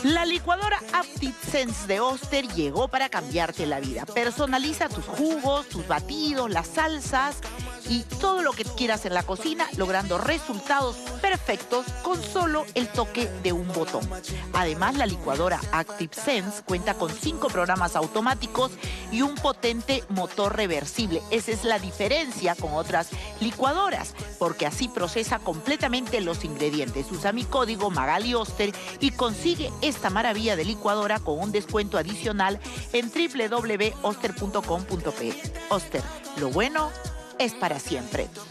La licuadora ActiveSense de Oster llegó para cambiarte la vida. Personaliza tus jugos, tus batidos, las salsas y todo lo que quieras en la cocina, logrando resultados perfectos con solo el toque de un botón. Además, la licuadora ActiveSense cuenta con 5 programas automáticos y un potente motor reversible. Esa es la diferencia con otras licuadoras, porque así procesa completamente los ingredientes. Usa mi código Magali Oster y consigue esta maravilla de licuadora con un descuento adicional en www.oster.com.pe. Oster, lo bueno es para siempre.